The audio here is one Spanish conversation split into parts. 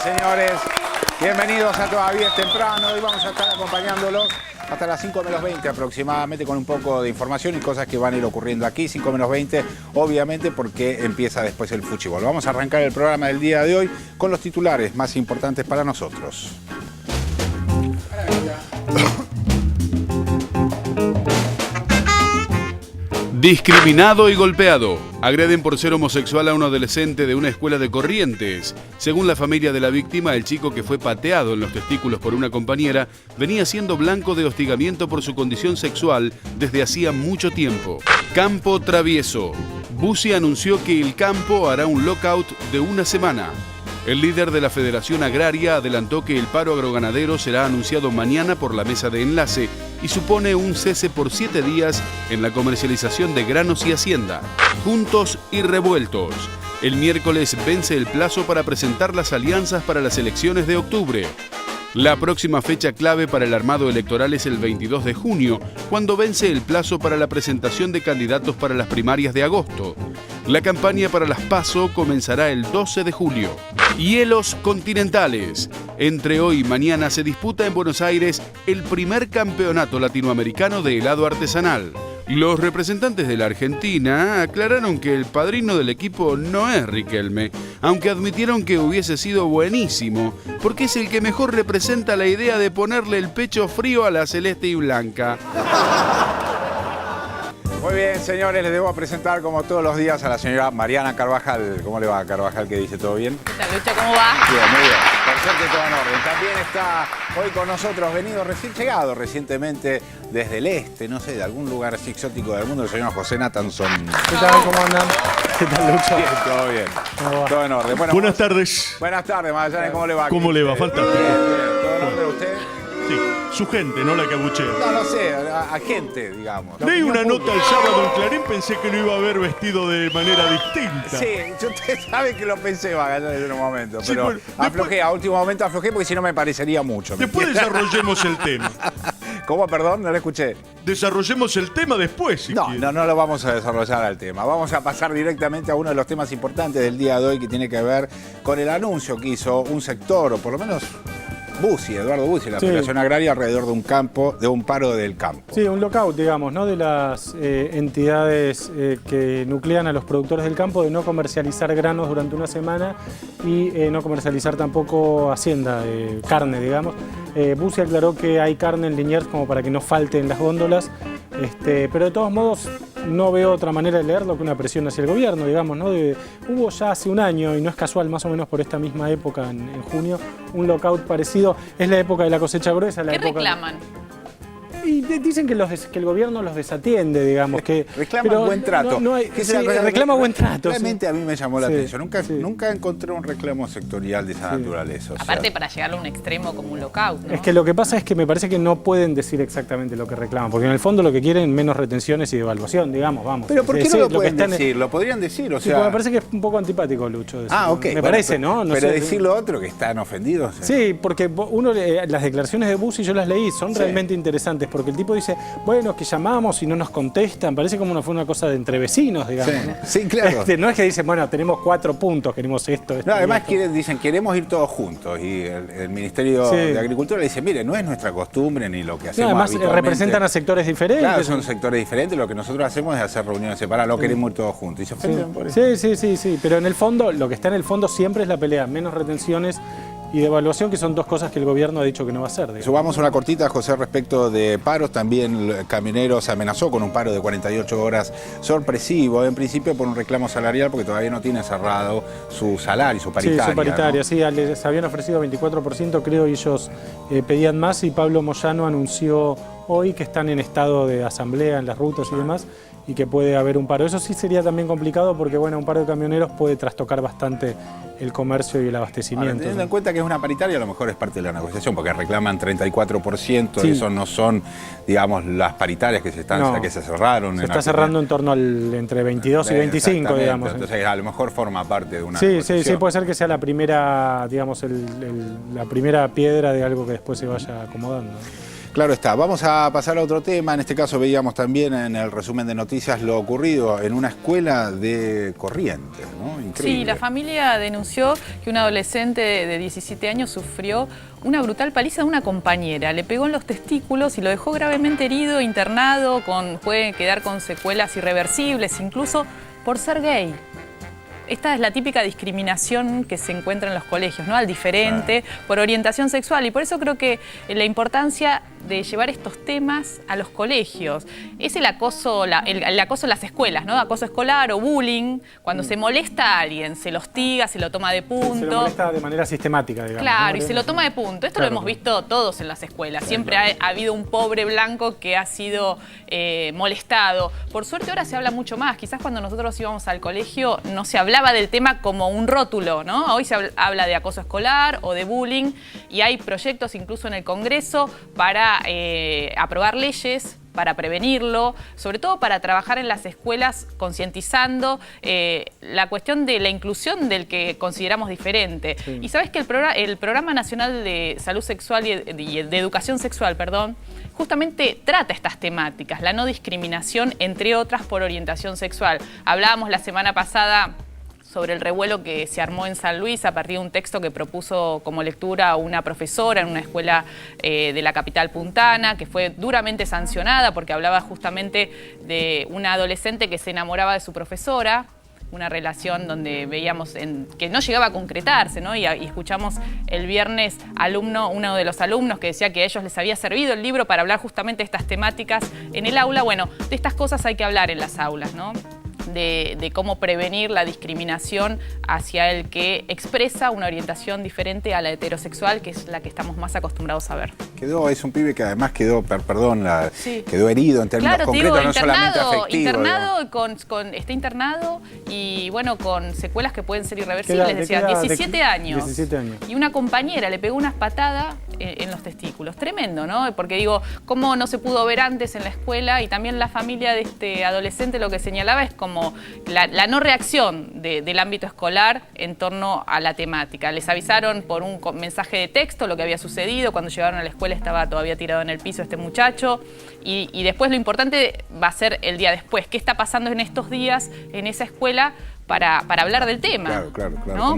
Señores, bienvenidos a Todavía es Temprano. Hoy vamos a estar acompañándolos hasta las 5 menos 20 aproximadamente con un poco de información y cosas que van a ir ocurriendo aquí. 5 menos 20, obviamente, porque empieza después el fútbol. Vamos a arrancar el programa del día de hoy con los titulares más importantes para nosotros. Discriminado y golpeado. Agreden por ser homosexual a un adolescente de una escuela de Corrientes. Según la familia de la víctima, el chico que fue pateado en los testículos por una compañera venía siendo blanco de hostigamiento por su condición sexual desde hacía mucho tiempo. Campo travieso. Bussi anunció que el campo hará un lockout de una semana. El líder de la Federación Agraria adelantó que el paro agroganadero será anunciado mañana por la mesa de enlace y supone un cese por 7 días en la comercialización de granos y hacienda. Juntos y revueltos. El miércoles vence el plazo para presentar las alianzas para las elecciones de octubre. La próxima fecha clave para el armado electoral es el 22 de junio, cuando vence el plazo para la presentación de candidatos para las primarias de agosto. La campaña para las PASO comenzará el 12 de julio. Hielos continentales. Entre hoy y mañana se disputa en Buenos Aires el primer campeonato latinoamericano de helado artesanal. Los representantes de la Argentina aclararon que el padrino del equipo no es Riquelme, aunque admitieron que hubiese sido buenísimo, porque es el que mejor representa la idea de ponerle el pecho frío a la celeste y blanca. Muy bien, señores, les debo presentar como todos los días a la señora Mariana Carvajal. ¿Cómo le va, Carvajal? ¿Qué dice? ¿Todo bien? ¿Qué tal, Lucho? ¿Cómo va? Bien, muy bien. Por suerte todo en orden. También está hoy con nosotros, venido recién llegado recientemente desde el este, no sé, de algún lugar así exótico del mundo, el señor José Natanson. ¿Qué tal? ¿Cómo andan? ¿Qué tal, Lucho? Bien, todo bien. Todo en orden. Bueno, buenas tardes. Buenas tardes, Magallanes. ¿Cómo le va? ¿Cómo le va? Fantástico. Bien, bien. ¿Todo en orden usted? Sí, su gente, no la que abuchea. No sé, a gente, digamos. Leí una nota el sábado en Clarín, pensé que lo iba a ver vestido de manera distinta. Sí, usted sabe que lo pensé, Magallanes, en un momento, Sí, pero bueno, aflojé, a último momento aflojé porque si no me parecería mucho. Después desarrollemos el tema. ¿Cómo, perdón? No lo escuché. Desarrollemos el tema después, si quiere. No lo vamos a desarrollar al tema. Vamos a pasar directamente a uno de los temas importantes del día de hoy que tiene que ver con el anuncio que hizo un sector, o por lo menos Bussi, Eduardo Bussi, la Federación Agraria, alrededor de un paro del campo. Sí, un lockout, digamos, ¿no? De las entidades que nuclean a los productores del campo de no comercializar granos durante una semana y no comercializar tampoco hacienda, carne, digamos. Bussi aclaró que hay carne en Liniers como para que no falte en las góndolas, pero de todos modos no veo otra manera de leerlo que una presión hacia el gobierno, digamos, ¿no? Hubo ya hace un año, y no es casual, más o menos por esta misma época, en junio, un lockout parecido. Es la época de la cosecha gruesa. ¿Qué reclaman? Y dicen que el gobierno los desatiende, digamos. Que reclaman buen trato. Reclama buen trato. Realmente a mí me llamó la atención. Nunca encontré un reclamo sectorial de esa naturaleza. Aparte, para llegar a un extremo como un lockout, ¿no? Es que lo que pasa es que me parece que no pueden decir exactamente lo que reclaman, porque en el fondo lo que quieren es menos retenciones y devaluación, digamos, vamos. Pero ¿por qué no lo pueden decir? Lo podrían decir, o sea... me parece que es un poco antipático, Lucho. Ok. Me parece, ¿no? Pero decir lo otro, que están ofendidos. Sí, porque las declaraciones de Bussi yo las leí, son realmente interesantes, porque el tipo dice, bueno, que llamamos y no nos contestan, parece como fue una cosa de entre vecinos, digamos. Sí, claro. No es que dicen, bueno, tenemos 4 puntos, queremos esto. No, además dicen, queremos ir todos juntos, y el Ministerio de Agricultura le dice, mire, no es nuestra costumbre ni lo que hacemos además habitualmente. Representan a sectores diferentes. Claro, son sectores diferentes, lo que nosotros hacemos es hacer reuniones separadas, no queremos ir todos juntos. Y se ofenden por eso. Sí, pero en el fondo, lo que está en el fondo siempre es la pelea, menos retenciones y devaluación, que son dos cosas que el gobierno ha dicho que no va a hacer. Digamos. Subamos una cortita, José, respecto de paros. También Camioneros amenazó con un paro de 48 horas sorpresivo, en principio por un reclamo salarial, porque todavía no tiene cerrado su salario, su paritaria. Sí, su paritaria, ¿no? sí, les habían ofrecido 24%, creo, y ellos pedían más, y Pablo Moyano anunció hoy que están en estado de asamblea en las rutas y demás, y que puede haber un paro. Eso sí sería también complicado porque, bueno, un paro de camioneros puede trastocar bastante el comercio y el abastecimiento. Ahora, teniendo en cuenta que es una paritaria, a lo mejor es parte de la negociación, porque reclaman 34%, Sí. eso no son, digamos, las paritarias que se cerraron. Se está cerrando en torno al entre 22 y 25, Exactamente. digamos. Entonces, a lo mejor forma parte de una Sí, negociación. sí, puede ser que sea la primera, digamos, la primera piedra de algo que después se vaya acomodando. Claro está. Vamos a pasar a otro tema. En este caso veíamos también en el resumen de noticias lo ocurrido en una escuela de Corrientes, ¿no? Increíble. Sí, la familia denunció que un adolescente de 17 años sufrió una brutal paliza de una compañera. Le pegó en los testículos y lo dejó gravemente herido, internado, puede quedar con secuelas irreversibles, incluso por ser gay. Esta es la típica discriminación que se encuentra en los colegios, ¿no? Al diferente, por orientación sexual. Y por eso creo que la importancia de llevar estos temas a los colegios. Es el acoso, el acoso en las escuelas, ¿no? Acoso escolar o bullying. Cuando se molesta a alguien, se lo hostiga, se lo toma de punto. Se lo molesta de manera sistemática, digamos. Claro, ¿no? y se lo toma de punto. Esto Claro. lo hemos visto todos en las escuelas. Siempre ha habido un pobre blanco que ha sido molestado. Por suerte ahora se habla mucho más. Quizás cuando nosotros íbamos al colegio no se hablaba del tema como un rótulo, ¿no? Hoy se habla de acoso escolar o de bullying y hay proyectos incluso en el Congreso para aprobar leyes para prevenirlo, sobre todo para trabajar en las escuelas concientizando la cuestión de la inclusión del que consideramos diferente. Sí. Y sabes que el Programa Nacional de Salud Sexual y de Educación Sexual, justamente trata estas temáticas, la no discriminación, entre otras, por orientación sexual. Hablábamos la semana pasada sobre el revuelo que se armó en San Luis a partir de un texto que propuso como lectura una profesora en una escuela de la capital puntana, que fue duramente sancionada porque hablaba justamente de una adolescente que se enamoraba de su profesora, una relación donde veíamos que no llegaba a concretarse, ¿no? Y escuchamos el viernes uno de los alumnos que decía que a ellos les había servido el libro para hablar justamente de estas temáticas en el aula. Bueno, de estas cosas hay que hablar en las aulas, ¿no? De cómo prevenir la discriminación hacia el que expresa una orientación diferente a la heterosexual, que es la que estamos más acostumbrados a ver. Es un pibe que además quedó, Sí. quedó herido en términos Claro, te concretos, digo, no solamente afectivos. está internado y bueno, con secuelas que pueden ser irreversibles. Decía, 17 años. 17 años. Y una compañera le pegó unas patadas en los testículos. Tremendo, ¿no? Porque digo, cómo no se pudo ver antes en la escuela, y también la familia de este adolescente lo que señalaba es como la no reacción del ámbito escolar en torno a la temática. Les avisaron por un mensaje de texto lo que había sucedido. Cuando llegaron a la escuela estaba todavía tirado en el piso este muchacho, y después lo importante va a ser el día después. ¿Qué está pasando en estos días en esa escuela para hablar del tema? Claro. ¿No?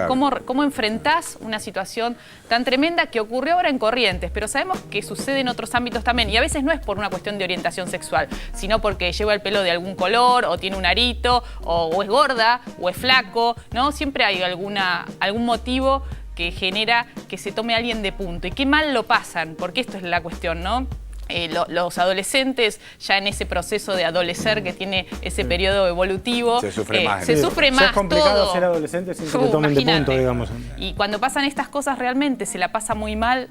¿Cómo ¿Cómo enfrentás una situación tan tremenda que ocurrió ahora en Corrientes? Pero sabemos que sucede en otros ámbitos también, y a veces no es por una cuestión de orientación sexual, sino porque lleva el pelo de algún color, o tiene un arito, o es gorda, o es flaco, ¿no? Siempre hay algún motivo que genera que se tome a alguien de punto. Y qué mal lo pasan, porque esto es la cuestión, ¿no? Los adolescentes ya en ese proceso de adolecer que tiene ese periodo evolutivo, se sufre más. se sufre más es complicado todo. ser adolescente sin que te tomen de Imagínate. punto, digamos. Y cuando pasan estas cosas realmente se la pasa muy mal,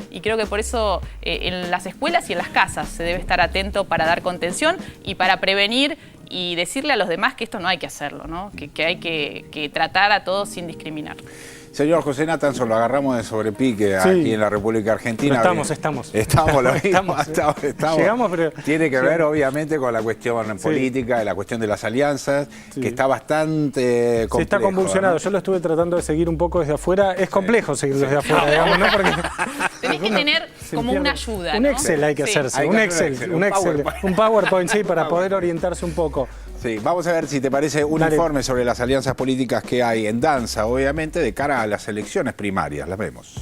y creo que por eso en las escuelas y en las casas se debe estar atento para dar contención y para prevenir y decirle a los demás que esto no hay que hacerlo, ¿no? Que hay que tratar a todos sin discriminar. Señor José Natanson, lo agarramos de sobrepique Sí. aquí en la República Argentina. Pero estamos. Estamos, lo mismo, Estamos. estamos. Llegamos, pero... Tiene que Sí. ver, obviamente, con la cuestión política, la cuestión de las alianzas, Sí. que está bastante complejo. Sí, está convulsionado. ¿no? Yo lo estuve tratando de seguir un poco desde afuera. Es complejo seguir desde afuera, digamos, ¿no? Porque Tenés que tener como una ayuda, un ¿no? Excel hay que Sí. hacerse, Hay que un hacer Excel, un un Excel, PowerPoint. un PowerPoint, sí, para poder orientarse un poco. Sí, vamos a ver si te parece un Dale. informe sobre las alianzas políticas que hay en danza, obviamente, de cara a las elecciones primarias. Las vemos.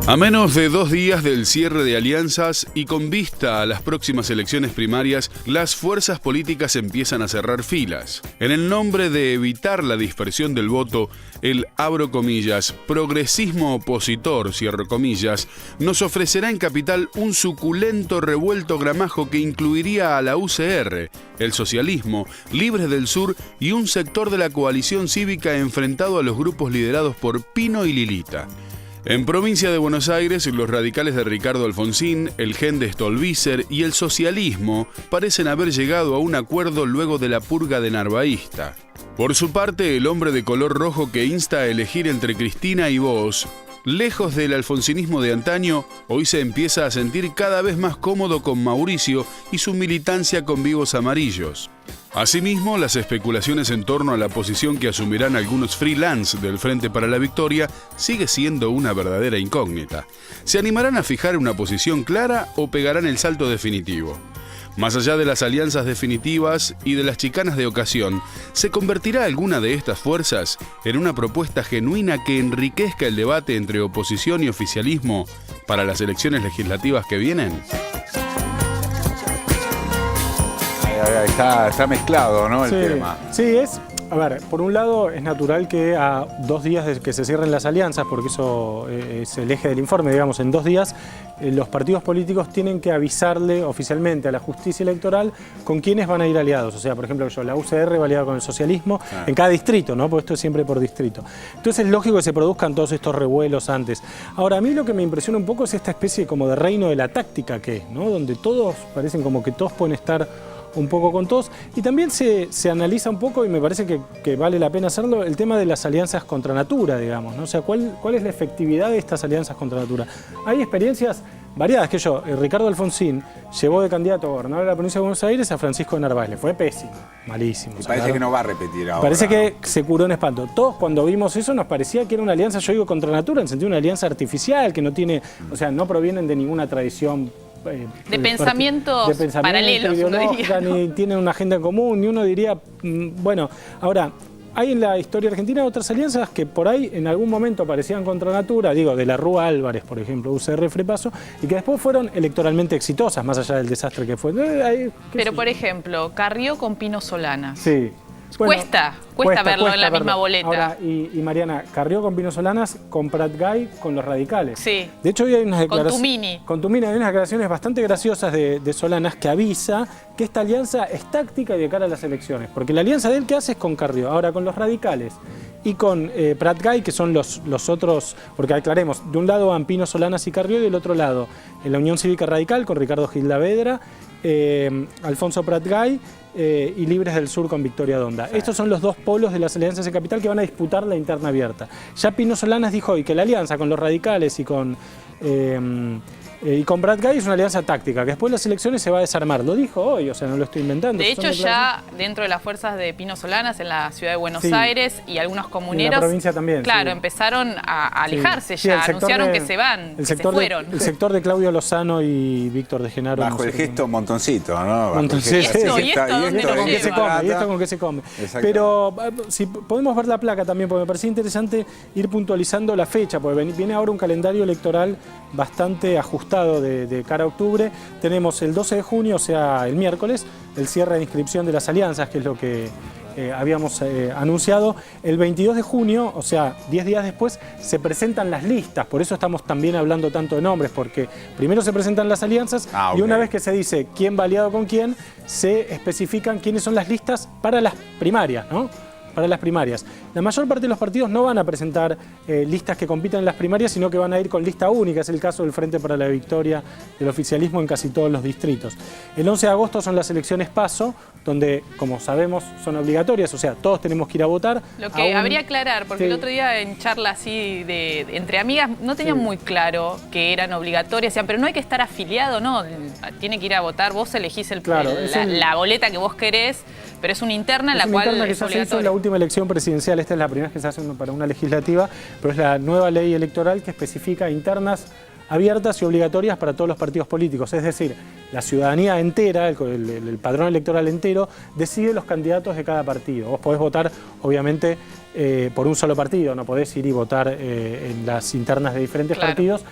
A menos de 2 días del cierre de alianzas y con vista a las próximas elecciones primarias, las fuerzas políticas empiezan a cerrar filas. En el nombre de evitar la dispersión del voto, el, abro comillas, progresismo opositor, cierro comillas, nos ofrecerá en Capital un suculento revuelto gramajo que incluiría a la UCR, el socialismo, Libres del Sur y un sector de la coalición cívica enfrentado a los grupos liderados por Pino y Lilita. En provincia de Buenos Aires, los radicales de Ricardo Alfonsín, el Gen de Stolbizer y el socialismo parecen haber llegado a un acuerdo luego de la purga de Narvaísta. Por su parte, el hombre de color rojo que insta a elegir entre Cristina y vos, lejos del alfonsinismo de antaño, hoy se empieza a sentir cada vez más cómodo con Mauricio y su militancia con Vivos Amarillos. Asimismo, las especulaciones en torno a la posición que asumirán algunos freelance del Frente para la Victoria sigue siendo una verdadera incógnita. ¿Se animarán a fijar una posición clara o pegarán el salto definitivo? Más allá de las alianzas definitivas y de las chicanas de ocasión, ¿se convertirá alguna de estas fuerzas en una propuesta genuina que enriquezca el debate entre oposición y oficialismo para las elecciones legislativas que vienen? Está mezclado, ¿no? El tema. Sí, a ver, por un lado es natural que a 2 días de que se cierren las alianzas, porque eso es el eje del informe, digamos, en 2 días, los partidos políticos tienen que avisarle oficialmente a la justicia electoral con quiénes van a ir aliados. O sea, por ejemplo, la UCR va aliada con el socialismo en cada distrito, ¿no? Porque esto es siempre por distrito. Entonces es lógico que se produzcan todos estos revuelos antes. Ahora, a mí lo que me impresiona un poco es esta especie como de reino de la táctica que es, ¿no? Donde todos parecen como que todos pueden estar un poco con todos, y también se analiza un poco, y me parece que vale la pena hacerlo, el tema de las alianzas contra natura, digamos, ¿no? O sea, ¿cuál es la efectividad de estas alianzas contra natura? Hay experiencias variadas, que Ricardo Alfonsín llevó de candidato a gobernador de la provincia de Buenos Aires a Francisco de Narváez, le fue pésimo, malísimo. Y parece que no va a repetir ahora. Parece que se curó en espanto. Todos cuando vimos eso nos parecía que era una alianza, yo digo contra natura, en sentido de una alianza artificial, que no tiene, o sea, no provienen de ninguna tradición de pensamientos paralelos, ideológica, ni tienen una agenda en común, ni uno diría, bueno, ahora, hay en la historia argentina otras alianzas que por ahí en algún momento parecían contra natura, digo, de la Rúa Álvarez, por ejemplo, UCR Frepaso, y que después fueron electoralmente exitosas, más allá del desastre que fue. Pero, por ejemplo, Carrió con Pino Solanas. Sí. Bueno, cuesta verlo en la misma boleta. Ahora, y Mariana, Carrió con Pino Solanas, con Prat Gay, con los radicales. Sí. De hecho, hoy hay unas declaraciones. Con Tumini. Hay unas declaraciones bastante graciosas de Solanas que avisa que esta alianza es táctica y de cara a las elecciones. Porque la alianza de él que hace es con Carrió. Ahora, con los radicales y con Prat Gay, que son los otros, porque aclaremos, de un lado van Pino Solanas y Carrió, y del otro lado en la Unión Cívica Radical con Ricardo Gildavedra, Alfonso Prat Gay, y Libres del Sur con Victoria Donda. Estos son los dos polos de las alianzas de capital que van a disputar la interna abierta. Ya Pino Solanas dijo hoy que la alianza con los radicales y con Prat Gay es una alianza táctica, que después de las elecciones se va a desarmar. Lo dijo hoy, o sea, no lo estoy inventando. De hecho, ya dentro de las fuerzas de Pino Solanas en la ciudad de Buenos Aires y algunos comuneros, en la provincia también, claro, empezaron a alejarse ya, anunciaron que se van, que se fueron. El sector de Claudio Lozano y Víctor de Genaro. Bajo el gesto montoncito, ¿no? Montoncito. ¿Y esto con qué se come? Pero si podemos ver la placa también, porque me parecía interesante ir puntualizando la fecha, porque viene ahora un calendario electoral bastante ajustado de cara a octubre. Tenemos el 12 de junio, o sea, el miércoles, el cierre de inscripción de las alianzas, que es lo que habíamos anunciado. El 22 de junio, o sea, 10 días después, se presentan las listas. Por eso estamos también hablando tanto de nombres, porque primero se presentan las alianzas y una vez que se dice quién va aliado con quién, se especifican quiénes son las listas para las primarias, ¿no? Para las primarias. La mayor parte de los partidos no van a presentar listas que compitan en las primarias, sino que van a ir con lista única. Es el caso del Frente para la Victoria del oficialismo en casi todos los distritos. El 11 de agosto son las elecciones PASO, donde, como sabemos, son obligatorias, o sea, todos tenemos que ir a votar. Lo que habría que aclarar, porque el otro día en charla así entre amigas no tenían muy claro que eran obligatorias, decían, pero no hay que estar afiliado, no, tiene que ir a votar, vos elegís la boleta que vos querés, pero es una interna en la cual es obligatoria. Se hizo en la última elección presidencial, esta es la primera vez que se hace para una legislativa, pero es la nueva ley electoral que especifica internas abiertas y obligatorias para todos los partidos políticos. Es decir, la ciudadanía entera, el padrón electoral entero, decide los candidatos de cada partido. Vos podés votar, obviamente, por un solo partido, no podés ir y votar en las internas de diferentes partidos,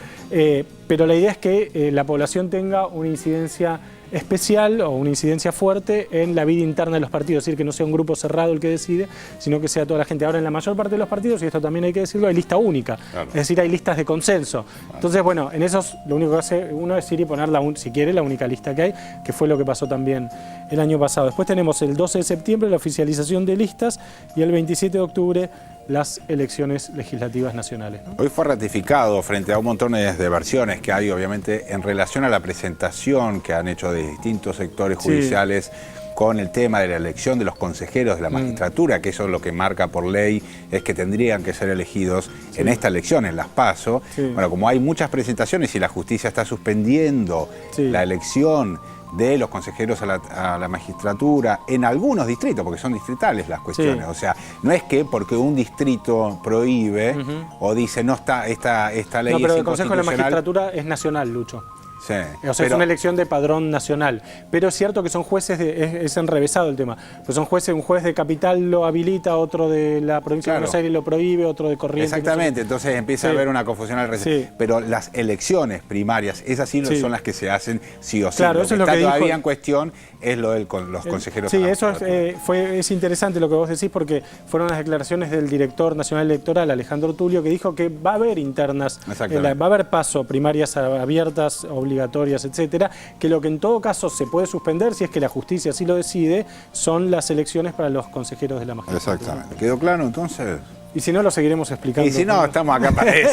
pero la idea es que la población tenga una incidencia especial o una incidencia fuerte en la vida interna de los partidos, es decir, que no sea un grupo cerrado el que decide, sino que sea toda la gente. Ahora, en la mayor parte de los partidos, y esto también hay que decirlo, hay lista única, es decir, hay listas de consenso. Entonces, bueno, en esos lo único que hace uno es ir y poner, si quiere, la única lista que hay, que fue lo que pasó también el año pasado. Después tenemos el 12 de septiembre la oficialización de listas y el 27 de octubre las elecciones legislativas nacionales, ¿no? Hoy fue ratificado frente a un montón de versiones que hay, obviamente, en relación a la presentación que han hecho de distintos sectores judiciales con el tema de la elección de los consejeros de la magistratura, que eso es lo que marca por ley, es que tendrían que ser elegidos en esta elección, en las PASO. Bueno, como hay muchas presentaciones y la justicia está suspendiendo la elección de los consejeros a la magistratura en algunos distritos, porque son distritales las cuestiones. O sea, no es que porque un distrito prohíbe o dice no está esta ley no, pero es el Consejo de la inconstitucional. Magistratura es nacional, Lucho. Sí, O sea, es una elección de padrón nacional. Pero es cierto que son jueces, es enrevesado el tema. Pues son jueces, un juez de capital lo habilita, otro de la provincia de Buenos Aires lo prohíbe, otro de Corrientes. Exactamente, entonces empieza a haber una confusión al respecto. Pero las elecciones primarias, esas sí son las que se hacen sí o sí. Claro, eso es lo que está todavía dijo en cuestión es lo de los consejeros. Sí, eso es interesante lo que vos decís, porque fueron las declaraciones del director nacional electoral, Alejandro Tulio, que dijo que va a haber internas, va a haber paso, primarias abiertas, obligatorias, etcétera, que lo que en todo caso se puede suspender, si es que la justicia así lo decide, son las elecciones para los consejeros de la magistratura. Exactamente. ¿Quedó claro entonces? Y si no, lo seguiremos explicando. Y si no, estamos acá para eso.